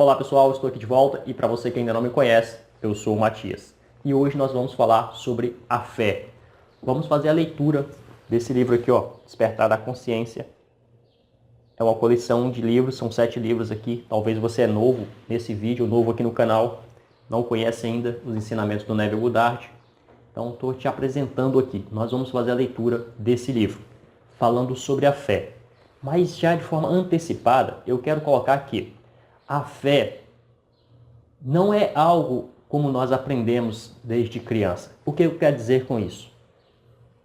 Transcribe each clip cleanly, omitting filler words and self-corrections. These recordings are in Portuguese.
Olá pessoal, estou aqui de volta e para você que ainda não me conhece, eu sou o Matias. E hoje nós vamos falar sobre a fé. Vamos fazer a leitura desse livro aqui, ó, Despertar da Consciência. É uma coleção de livros, são 7 livros aqui. Talvez você é novo nesse vídeo, novo aqui no canal, não conhece ainda os ensinamentos do Neville Goddard. Então estou te apresentando aqui. Nós vamos fazer a leitura desse livro, falando sobre a fé. Mas já de forma antecipada, eu quero colocar aqui. A fé não é algo como nós aprendemos desde criança. O que eu quero dizer com isso?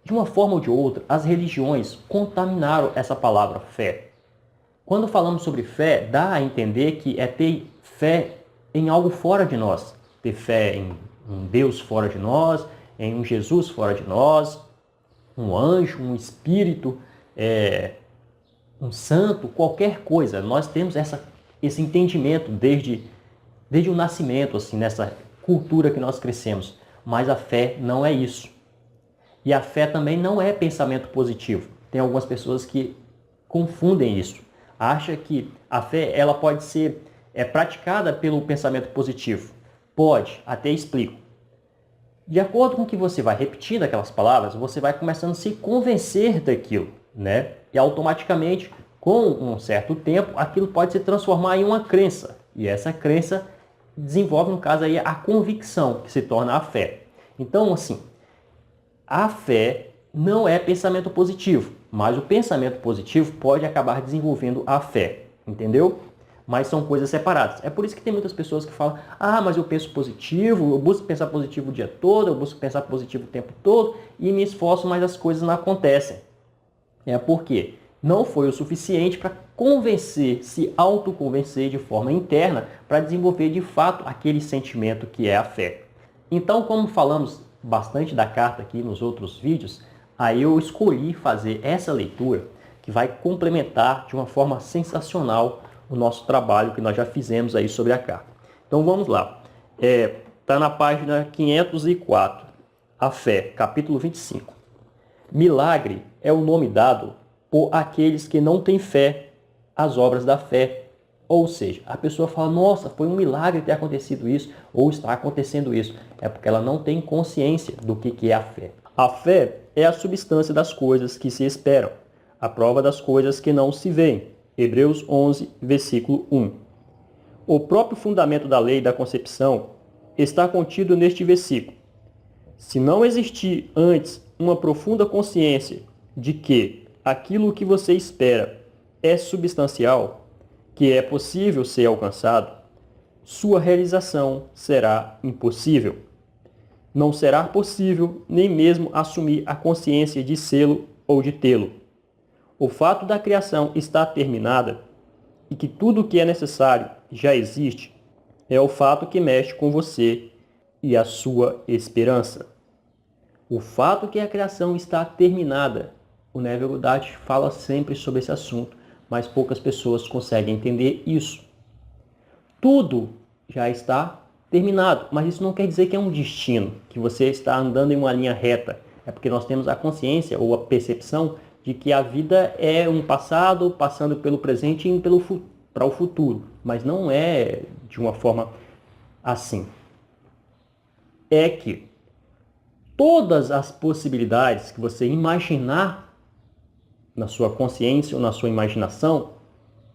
De uma forma ou de outra, as religiões contaminaram essa palavra fé. Quando falamos sobre fé, dá a entender que é ter fé em algo fora de nós. Ter fé em um Deus fora de nós, em um Jesus fora de nós, um anjo, um espírito, um santo, qualquer coisa. Nós temos esse entendimento desde o nascimento, assim, nessa cultura que nós crescemos. Mas a fé não é isso. E a fé também não é pensamento positivo. Tem algumas pessoas que confundem isso. Acham que a fé ela pode ser praticada pelo pensamento positivo. Pode, até explico. De acordo com o que você vai repetindo aquelas palavras, você vai começando a se convencer daquilo, né? E automaticamente, com um certo tempo, aquilo pode se transformar em uma crença. E essa crença desenvolve, no caso, aí, a convicção, que se torna a fé. Então, assim, a fé não é pensamento positivo, mas o pensamento positivo pode acabar desenvolvendo a fé, entendeu? Mas são coisas separadas. É por isso que tem muitas pessoas que falam: ah, mas eu penso positivo, eu busco pensar positivo o dia todo, eu busco pensar positivo o tempo todo e me esforço, mas as coisas não acontecem. É porque não foi o suficiente para convencer, se autoconvencer de forma interna para desenvolver de fato aquele sentimento que é a fé. Então, como falamos bastante da carta aqui nos outros vídeos, aí eu escolhi fazer essa leitura que vai complementar de uma forma sensacional o nosso trabalho que nós já fizemos aí sobre a carta. Então vamos lá. Está na página 504, a fé, capítulo 25. Milagre é o nome dado por aqueles que não têm fé às obras da fé. Ou seja, a pessoa fala: nossa, foi um milagre ter acontecido isso, ou está acontecendo isso. É porque ela não tem consciência do que é a fé. A fé é a substância das coisas que se esperam, a prova das coisas que não se veem. Hebreus 11, versículo 1. O próprio fundamento da lei da concepção está contido neste versículo. Se não existir antes uma profunda consciência de que aquilo que você espera é substancial, que é possível ser alcançado, sua realização será impossível. Não será possível nem mesmo assumir a consciência de sê-lo ou de tê-lo. O fato da criação estar terminada e que tudo o que é necessário já existe é o fato que mexe com você e a sua esperança. O fato que a criação está terminada. O Neville Goddard fala sempre sobre esse assunto, mas poucas pessoas conseguem entender isso. Tudo já está terminado, mas isso não quer dizer que é um destino, que você está andando em uma linha reta. É porque nós temos a consciência ou a percepção de que a vida é um passado passando pelo presente e indo para o futuro, mas não é de uma forma assim. É que todas as possibilidades que você imaginar na sua consciência ou na sua imaginação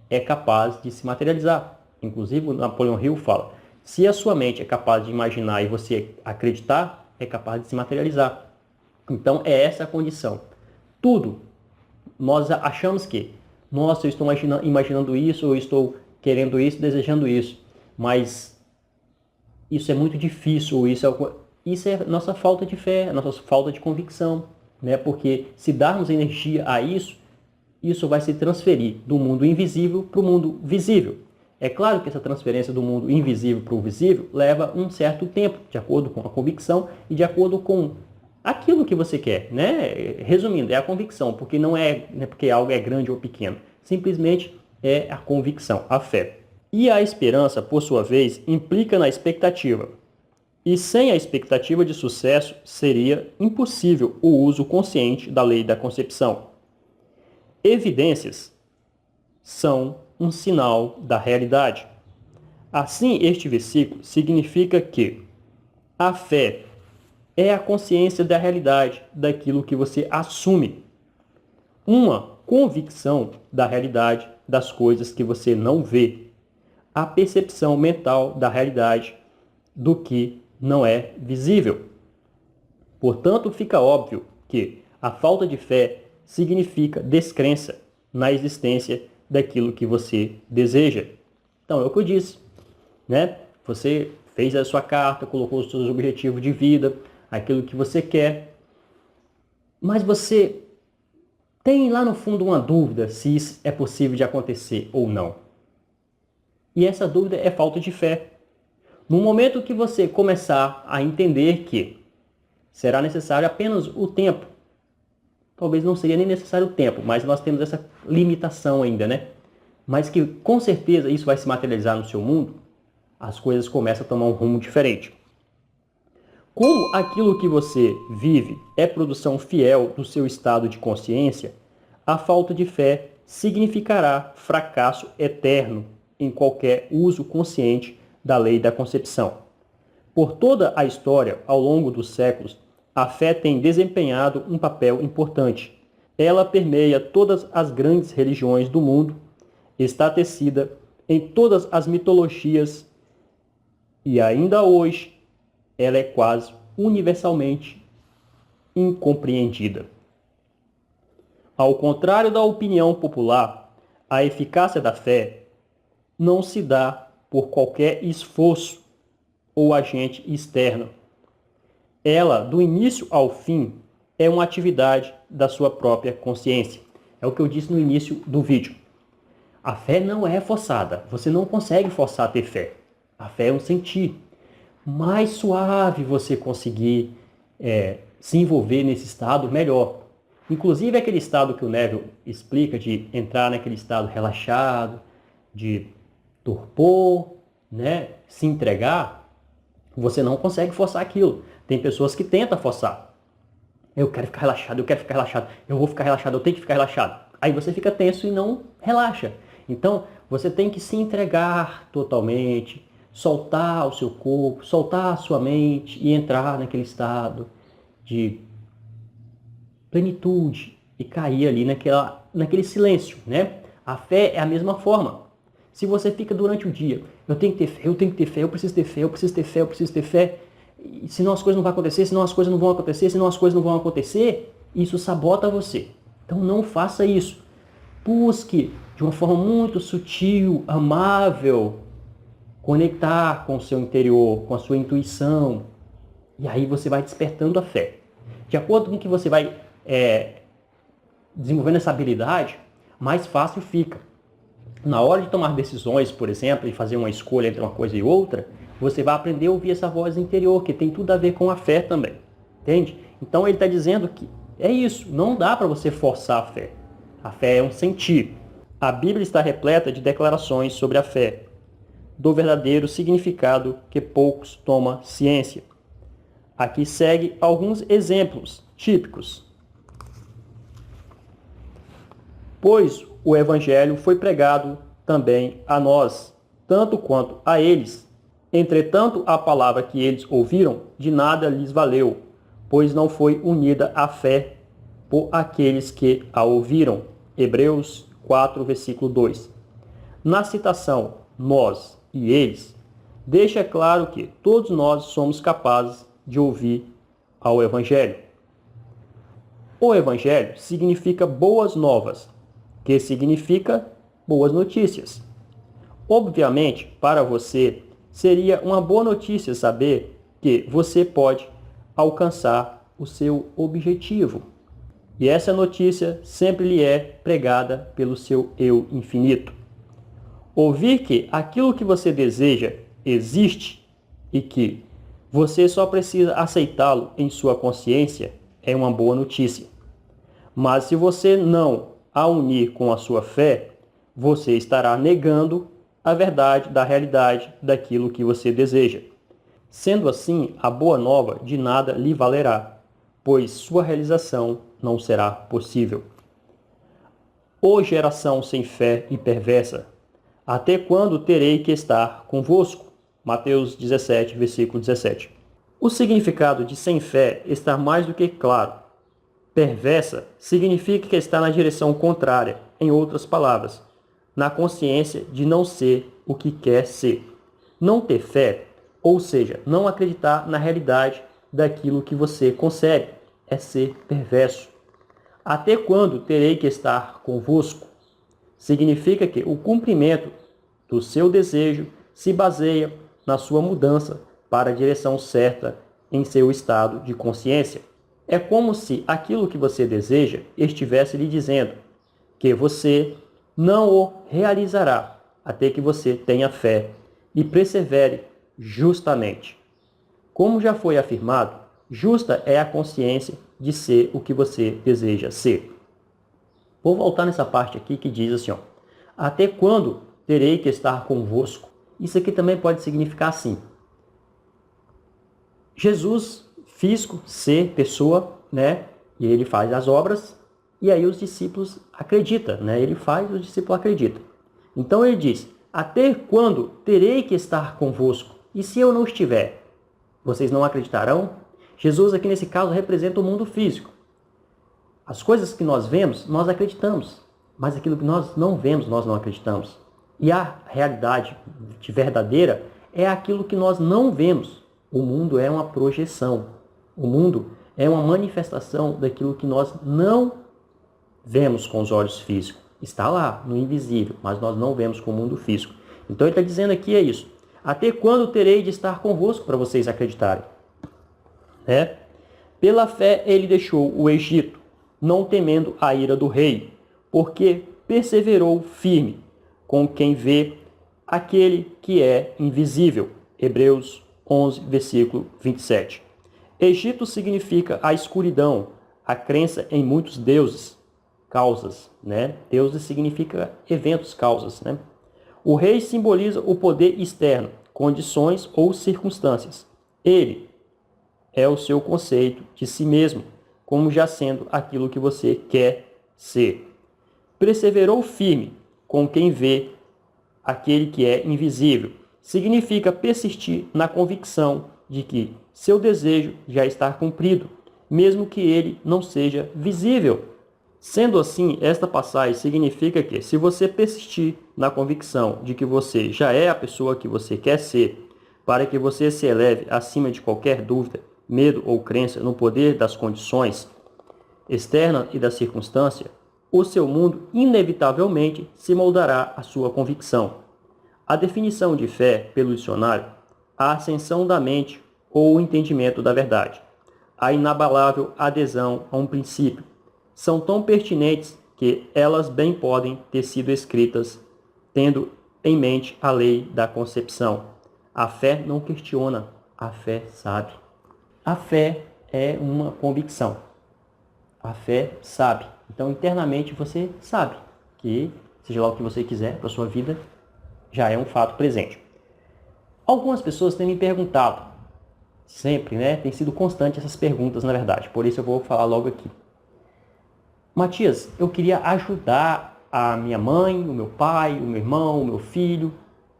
é capaz de se materializar. Inclusive, o Napoleon Hill fala: se a sua mente é capaz de imaginar e você acreditar, é capaz de se materializar. Então, é essa a condição. Tudo. Nós achamos que, nossa, eu estou imaginando isso, eu estou querendo isso, desejando isso. Mas isso é muito difícil, isso é nossa falta de fé, nossa falta de convicção, né? Porque se darmos energia a isso, isso vai se transferir do mundo invisível para o mundo visível. É claro que essa transferência do mundo invisível para o visível leva um certo tempo, de acordo com a convicção e de acordo com aquilo que você quer, né? Resumindo, é a convicção, porque não é porque algo é grande ou pequeno, simplesmente é a convicção, a fé. E a esperança, por sua vez, implica na expectativa. E sem a expectativa de sucesso, seria impossível o uso consciente da lei da concepção. Evidências são um sinal da realidade. Assim, este versículo significa que a fé é a consciência da realidade daquilo que você assume. Uma convicção da realidade das coisas que você não vê. A percepção mental da realidade do que não é visível. Portanto, fica óbvio que a falta de fé significa descrença na existência daquilo que você deseja. Então, é o que eu disse, né? Você fez a sua carta, colocou os seus objetivos de vida, aquilo que você quer, mas você tem lá no fundo uma dúvida se isso é possível de acontecer ou não. E essa dúvida é falta de fé. No momento que você começar a entender que será necessário apenas o tempo, talvez não seria nem necessário o tempo, mas nós temos essa limitação ainda, né? Mas que com certeza isso vai se materializar no seu mundo, as coisas começam a tomar um rumo diferente. Como aquilo que você vive é produção fiel do seu estado de consciência, a falta de fé significará fracasso eterno em qualquer uso consciente da lei da concepção. Por toda a história, ao longo dos séculos, a fé tem desempenhado um papel importante. Ela permeia todas as grandes religiões do mundo, está tecida em todas as mitologias e ainda hoje ela é quase universalmente incompreendida. Ao contrário da opinião popular, a eficácia da fé não se dá por qualquer esforço ou agente externo. Ela, do início ao fim, é uma atividade da sua própria consciência. É o que eu disse no início do vídeo. A fé não é forçada. Você não consegue forçar a ter fé. A fé é um sentir. Mais suave você conseguir se envolver nesse estado, melhor. Inclusive aquele estado que o Neville explica de entrar naquele estado relaxado, de torpor, né, se entregar, você não consegue forçar aquilo. Tem pessoas que tentam forçar. Eu quero ficar relaxado, eu quero ficar relaxado, eu vou ficar relaxado, eu tenho que ficar relaxado. Aí você fica tenso e não relaxa. Então, você tem que se entregar totalmente, soltar o seu corpo, soltar a sua mente e entrar naquele estado de plenitude e cair ali naquele silêncio, né? A fé é a mesma forma. Se você fica durante o dia, eu tenho que ter fé, eu tenho que ter fé, eu preciso ter fé, eu preciso ter fé, eu preciso ter fé, e senão as coisas não vão acontecer, senão as coisas não vão acontecer, senão as coisas não vão acontecer, isso sabota você. Então não faça isso. Busque de uma forma muito sutil, amável, conectar com o seu interior, com a sua intuição. E aí você vai despertando a fé. De acordo com que você vai desenvolvendo essa habilidade, mais fácil fica. Na hora de tomar decisões, por exemplo, e fazer uma escolha entre uma coisa e outra, você vai aprender a ouvir essa voz interior, que tem tudo a ver com a fé também. Entende? Então ele está dizendo que é isso, não dá para você forçar a fé. A fé é um sentir. A Bíblia está repleta de declarações sobre a fé, do verdadeiro significado que poucos tomam ciência. Aqui segue alguns exemplos típicos. Pois o Evangelho foi pregado também a nós, tanto quanto a eles. Entretanto, a palavra que eles ouviram de nada lhes valeu, pois não foi unida à fé por aqueles que a ouviram. Hebreus 4, versículo 2. Na citação nós e eles, deixa claro que todos nós somos capazes de ouvir ao Evangelho. O Evangelho significa boas novas, que significa boas notícias. Obviamente, para você, seria uma boa notícia saber que você pode alcançar o seu objetivo. E essa notícia sempre lhe é pregada pelo seu eu infinito. Ouvir que aquilo que você deseja existe e que você só precisa aceitá-lo em sua consciência é uma boa notícia. Mas se você não a unir com a sua fé, você estará negando a verdade da realidade daquilo que você deseja. Sendo assim, a boa nova de nada lhe valerá, pois sua realização não será possível. Ô geração sem fé e perversa, Até quando terei que estar convosco? Mateus 17, versículo 17. O significado de sem fé está mais do que claro. Perversa significa que está na direção contrária, em outras palavras, na consciência de não ser o que quer ser. Não ter fé, ou seja, não acreditar na realidade daquilo que você consegue, é ser perverso. Até quando terei que estar convosco? Significa que o cumprimento do seu desejo se baseia na sua mudança para a direção certa em seu estado de consciência. É como se aquilo que você deseja estivesse lhe dizendo que você não o realizará até que você tenha fé e persevere justamente. Como já foi afirmado, justa é a consciência de ser o que você deseja ser. Vou voltar nessa parte aqui que diz assim, até quando terei que estar convosco? Isso aqui também pode significar assim. Jesus, físico, ser, pessoa, né? E ele faz as obras, e aí os discípulos acreditam, né? Ele faz, os discípulos acreditam. Então ele diz, até quando terei que estar convosco? E se eu não estiver, vocês não acreditarão? Jesus aqui nesse caso representa o mundo físico. As coisas que nós vemos, nós acreditamos, mas aquilo que nós não vemos, nós não acreditamos. E a realidade verdadeira é aquilo que nós não vemos. O mundo é uma projeção. O mundo é uma manifestação daquilo que nós não vemos com os olhos físicos. Está lá, no invisível, mas nós não vemos com o mundo físico. Então ele está dizendo aqui é isso. Até quando terei de estar convosco para vocês acreditarem? Pela fé ele deixou o Egito, não temendo a ira do rei, porque perseverou firme com quem vê aquele que é invisível. Hebreus 11, versículo 27. Egito significa a escuridão, a crença em muitos deuses, causas, né? Deuses significa eventos, causas, né? O rei simboliza o poder externo, condições ou circunstâncias. Ele é o seu conceito de si mesmo, como já sendo aquilo que você quer ser. Perseverou firme com quem vê aquele que é invisível. Significa persistir na convicção de que seu desejo já está cumprido, mesmo que ele não seja visível. Sendo assim, esta passagem significa que, se você persistir na convicção de que você já é a pessoa que você quer ser, para que você se eleve acima de qualquer dúvida, medo ou crença no poder das condições externas e da circunstância, o seu mundo inevitavelmente se moldará à sua convicção. A definição de fé, pelo dicionário, a ascensão da mente ou o entendimento da verdade, a inabalável adesão a um princípio, são tão pertinentes que elas bem podem ter sido escritas tendo em mente a lei da concepção. A fé não questiona, a fé sabe. A fé é uma convicção. A fé sabe. Então, internamente, você sabe que, seja lá o que você quiser para a sua vida, já é um fato presente. Algumas pessoas têm me perguntado, sempre, né? Tem sido constante essas perguntas, na verdade. Por isso eu vou falar logo aqui. Matias, eu queria ajudar a minha mãe, o meu pai, o meu irmão, o meu filho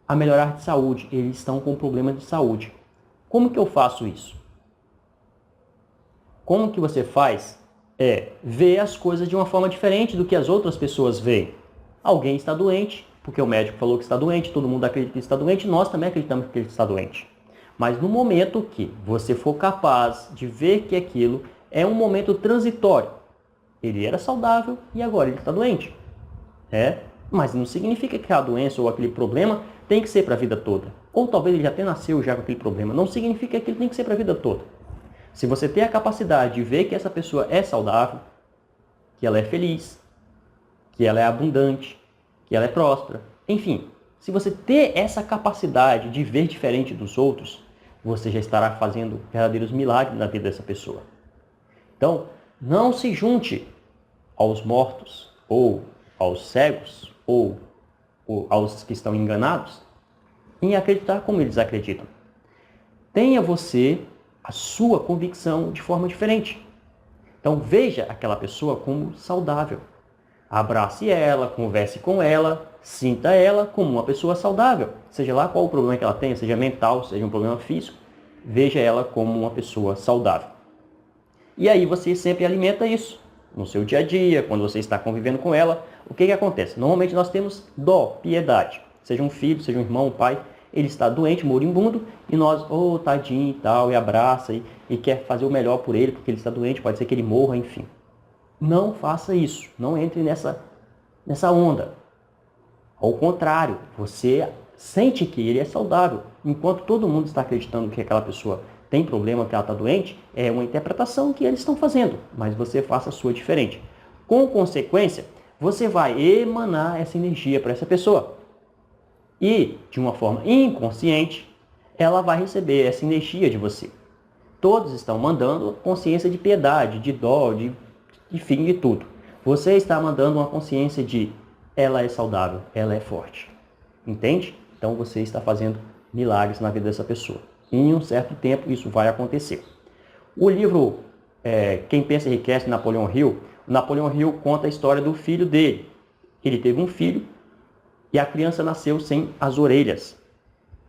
a melhorar de saúde. Eles estão com problema de saúde. Como que eu faço isso? Como que você faz é ver as coisas de uma forma diferente do que as outras pessoas veem. Alguém está doente, porque o médico falou que está doente, todo mundo acredita que está doente, nós também acreditamos que ele está doente. Mas no momento que você for capaz de ver que aquilo é um momento transitório, ele era saudável e agora ele está doente. Mas não significa que a doença ou aquele problema tem que ser para a vida toda. Ou talvez ele já até nasceu já com aquele problema. Não significa que ele tem que ser para a vida toda. Se você tem a capacidade de ver que essa pessoa é saudável, que ela é feliz, que ela é abundante, que ela é próspera, enfim, se você ter essa capacidade de ver diferente dos outros, você já estará fazendo verdadeiros milagres na vida dessa pessoa. Então, não se junte aos mortos, ou aos cegos, ou aos que estão enganados, em acreditar como eles acreditam. Tenha você a sua convicção de forma diferente. Então, veja aquela pessoa como saudável. Abrace ela, converse com ela, sinta ela como uma pessoa saudável. Seja lá qual o problema que ela tenha, seja mental, seja um problema físico, veja ela como uma pessoa saudável. E aí você sempre alimenta isso no seu dia a dia, quando você está convivendo com ela. O que acontece? Normalmente nós temos dó, piedade. Seja um filho, seja um irmão, um pai, ele está doente, moribundo, e nós, tadinho e tal, e abraça e quer fazer o melhor por ele, porque ele está doente, pode ser que ele morra, enfim. Não faça isso, não entre nessa onda. Ao contrário, você sente que ele é saudável. Enquanto todo mundo está acreditando que aquela pessoa tem problema, que ela está doente, é uma interpretação que eles estão fazendo, mas você faça a sua diferente. Com consequência, você vai emanar essa energia para essa pessoa. E, de uma forma inconsciente, ela vai receber essa energia de você. Todos estão mandando consciência de piedade, de dó, de fim de tudo. Você está mandando uma consciência de ela é saudável, ela é forte. Entende? Então você está fazendo milagres na vida dessa pessoa. Em um certo tempo isso vai acontecer. O livro Quem Pensa Enriquece, de Napoleão Hill, o Napoleão Hill conta a história do filho dele. Ele teve um filho e a criança nasceu sem as orelhas.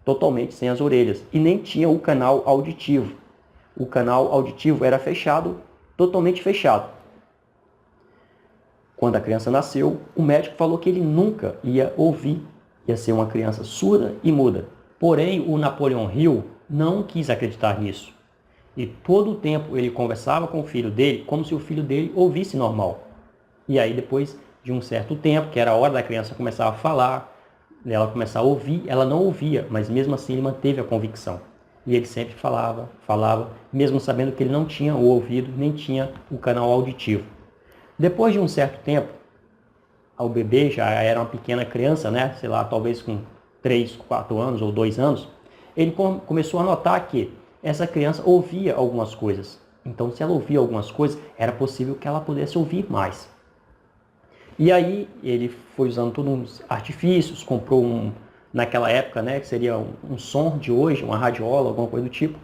Totalmente sem as orelhas. E nem tinha o canal auditivo. O canal auditivo era fechado, totalmente fechado. Quando a criança nasceu, o médico falou que ele nunca ia ouvir. Ia ser uma criança surda e muda. Porém, o Napoleão Hill não quis acreditar nisso. E todo o tempo ele conversava com o filho dele como se o filho dele ouvisse normal. E aí depois de um certo tempo, que era a hora da criança começar a falar, ela começar a ouvir, ela não ouvia, mas mesmo assim ele manteve a convicção. E ele sempre falava, mesmo sabendo que ele não tinha o ouvido, nem tinha o canal auditivo. Depois de um certo tempo, o bebê já era uma pequena criança, né? Sei lá, talvez com 3, 4 anos ou 2 anos, ele começou a notar que essa criança ouvia algumas coisas. Então, se ela ouvia algumas coisas, era possível que ela pudesse ouvir mais. E aí, ele foi usando todos uns artifícios, comprou naquela época, né, que seria um som de hoje, uma radiola, alguma coisa do tipo,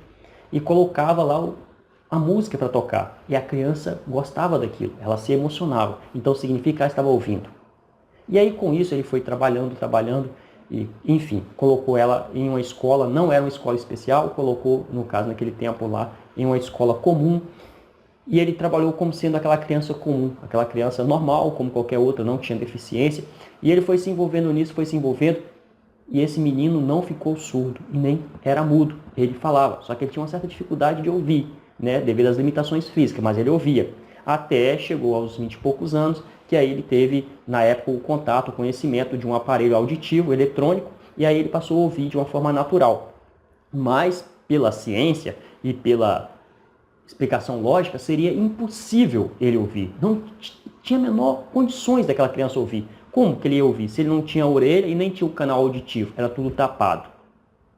e colocava lá a música para tocar. E a criança gostava daquilo, ela se emocionava. Então, significa que ela estava ouvindo. E aí, com isso, ele foi trabalhando, e, enfim, colocou ela em uma escola, não era uma escola especial, colocou, no caso, naquele tempo lá, em uma escola comum, e ele trabalhou como sendo aquela criança comum, aquela criança normal, como qualquer outra, não tinha deficiência, e ele foi se envolvendo nisso, e esse menino não ficou surdo, e nem era mudo, ele falava, só que ele tinha uma certa dificuldade de ouvir, né, devido às limitações físicas, mas ele ouvia, até chegou aos 20 e poucos anos, que aí ele teve, na época, o contato, o conhecimento de um aparelho auditivo, eletrônico, e aí ele passou a ouvir de uma forma natural. Mas, pela ciência e pela explicação lógica, seria impossível ele ouvir. Não tinha a menor condições daquela criança ouvir. Como que ele ia ouvir? Se ele não tinha orelha e nem tinha o canal auditivo, era tudo tapado,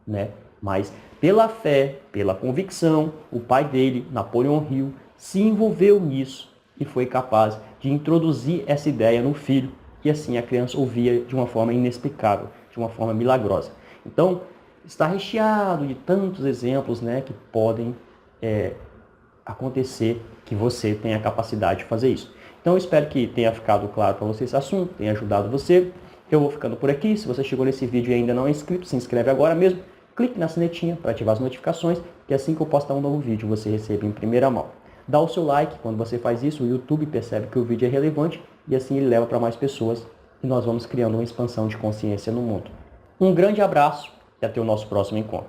né? Mas, pela fé, pela convicção, o pai dele, Napoleão Hill, se envolveu nisso e foi capaz de introduzir essa ideia no filho, e assim a criança ouvia de uma forma inexplicável, de uma forma milagrosa. Então, está recheado de tantos exemplos, né, que podem acontecer, que você tenha a capacidade de fazer isso. Então, eu espero que tenha ficado claro para você esse assunto, tenha ajudado você. Eu vou ficando por aqui. Se você chegou nesse vídeo e ainda não é inscrito, se inscreve agora mesmo. Clique na sinetinha para ativar as notificações, que assim que eu postar um novo vídeo, você recebe em primeira mão. Dá o seu like, quando você faz isso, o YouTube percebe que o vídeo é relevante e assim ele leva para mais pessoas e nós vamos criando uma expansão de consciência no mundo. Um grande abraço e até o nosso próximo encontro.